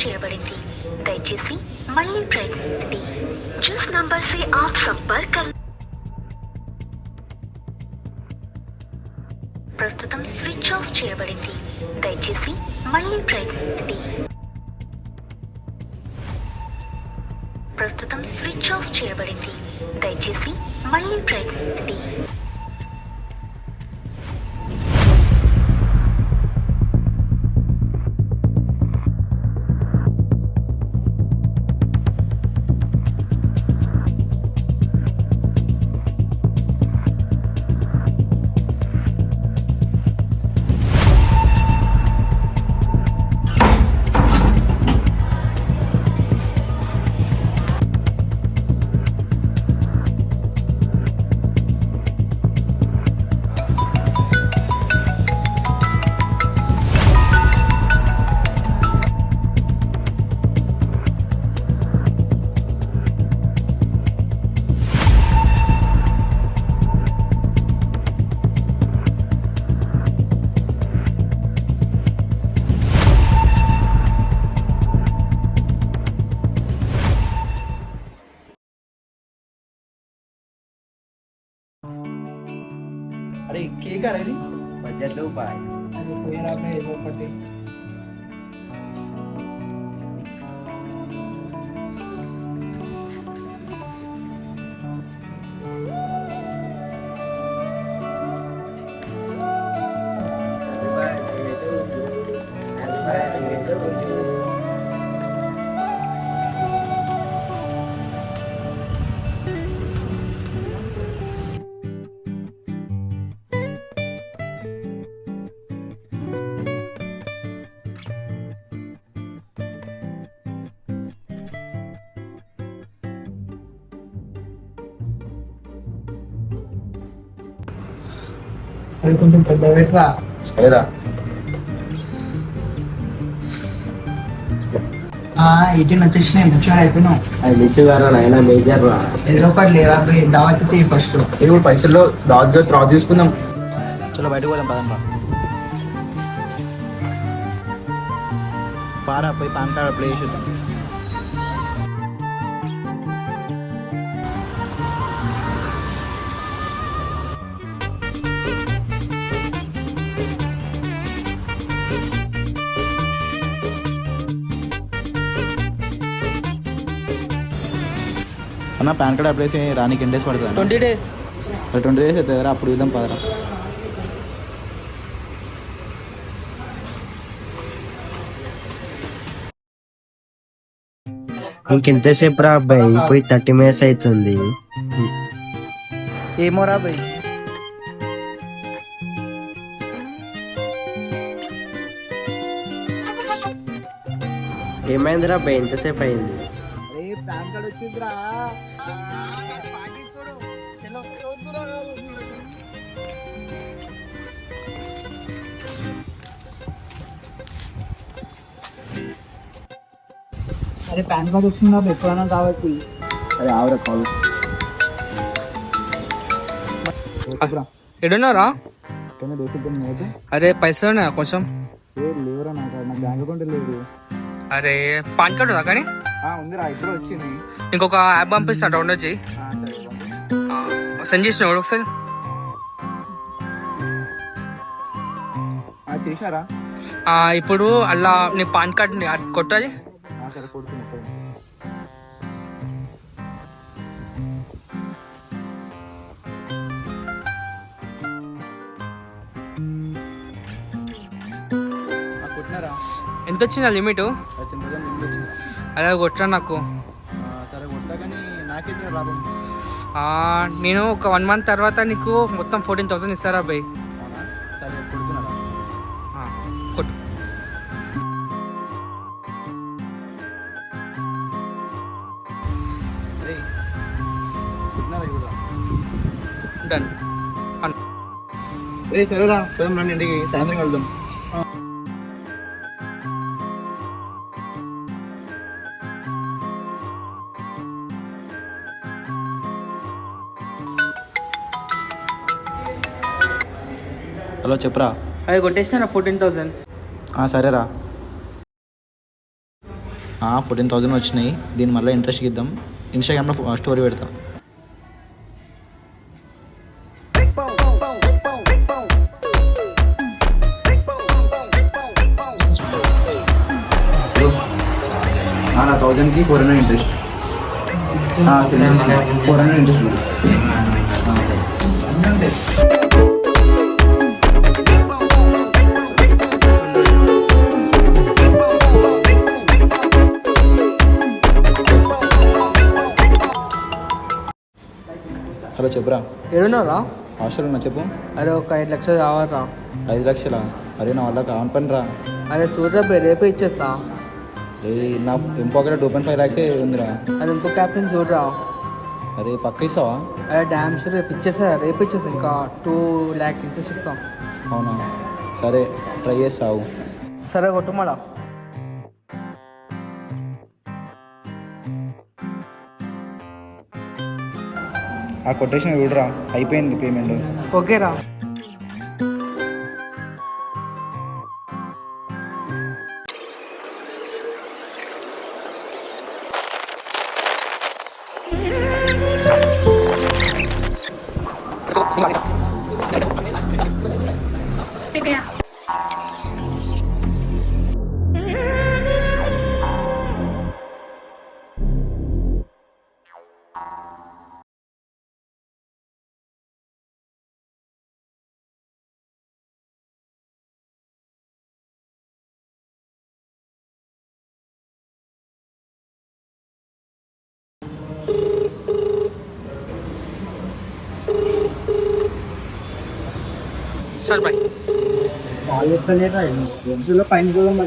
చేయబడింది. దయచేసి మళ్ళీ ప్రయత్నించండి. जिस नंबर से आप संपर्क कर ప్రస్తుతం స్విచ్ ఆఫ్ చేయబడింది. దయచేసి మళ్ళీ ప్రయత్నించండి. ప్రస్తుతం స్విచ్ ఆఫ్ చేయబడింది. దయచేసి మళ్ళీ ప్రయత్నించండి. అరే కేక్ అనేది బడ్జెట్లో బాయ్ అది పోయిరా ఏదో ఒకటి. అది కొంచెం పెద్ద పెట్టరా. సరేరా 18 వచ్చేసినాయి. ముఖ్యంగా అయిపోయినావు. అది మిక్స్ గారా నాయన మేజర్ రా. ఏదో ఒకటి లేరా దావత్ ఫస్ట్. ఇప్పుడు పైసల్లో దావత్ తర్వాత తీసుకుందాం. చలో బయటకు పోదాం పదండి రా. పారా పోయి పాన్ కార్డ్ అప్లై చేసేద్దాం. అన్న పాన్ కార్డ్ అప్లై చేసి రానికి ఎన్ని డేస్ పడుతుంది? 20 days. 20 days అవుతుందిరా. అప్పుడు ఇద్దాం పదరా. ఇంకెంతసేపు రా అబ్బాయి? పోయి 30 minutes అవుతుంది. ఏమోరా భయ్. ఏమైందిరా అబ్బాయి? ఎంతసేపు అయింది? పాన్ కార్డ్ వచ్చిందిరా. అరే పాన్ కార్డ్ వచ్చిందా ఎప్పుడైనా కాబట్టి. అరే ఆవిడ కాల్ ఎడున్నారా? దోసిద్దాం నోటు. అరే పైసలు ఉన్నాయా కొంచెం? లేవురా నాకు బ్యాంక్ అకౌంట్ లేదు. అరే పాన్ కార్డు ఉందా కానీ? ఉందిరా ఇప్పుడు వచ్చింది. ఇంకొక యాప్ పంపిస్తా డౌన్లోడ్ చేయి. సెండ్ చేసిన ఒకసారి చేశారా? ఇప్పుడు అలా నీ పాన్ కార్డ్ కొట్టాలి. సరే కొడుతున్నా. కొట్టినారా? ఎంత వచ్చిందా లిమిట్? అలా కొట్టరా నాకు. సరే కొడతా కానీ నాకైతే రాబో. నేను ఒక 1 month తర్వాత నీకు మొత్తం 14,000 ఇస్తారా అబ్బాయి? సరే కొడుతున్నారా? కొట్టు. డన్. సరేరా సరే రండి ఇంటికి సాయంత్రం వెళ్దాం. హలో చెప్పరా. అది కొట్టేసిన 14,000. సరేరా. 14,000 వచ్చినాయి. దీని మళ్ళీ ఇంట్రెస్ట్ ఇద్దాం. ఇన్స్టాగ్రామ్లో స్టోరీ పెడతాం. నా 1000కి 400 ఇంట్రెస్ట్. 400 ఇంట్రెస్ట్. హలో చెప్పురా. ఏడున్నారా? హాస్టల్ ఉన్నా చెప్పు. అరే ఒక 5 లక్షలు కావాలరా. 5 లక్షలా? అరే నా వల్ల కావని పని రా. అరే సూర్య రేపే ఇచ్చేస్తా. అరే నా ఇంపాకెట్ 2.5 lakhs ఉందిరా. అది ఇంకో క్యాప్టెన్ చూడరా. అరే పక్క ఇస్తావా? అరే డ్యామ్ షూర్ రేపు ఇచ్చేస్తా ఇంకా 2 lakh ఇంట్రెస్ట్ ఇస్తాం. అవునా సరే ట్రై చేస్తావు. సరే కొట్టు మళ్ళా. ఆ కొటేషన్ చూడరా, అయిపోయింది పేమెంట్. ఓకేరా. చల్ బాయ్. వాళ్ళు ఎక్కలేరా? పైన పోదాం.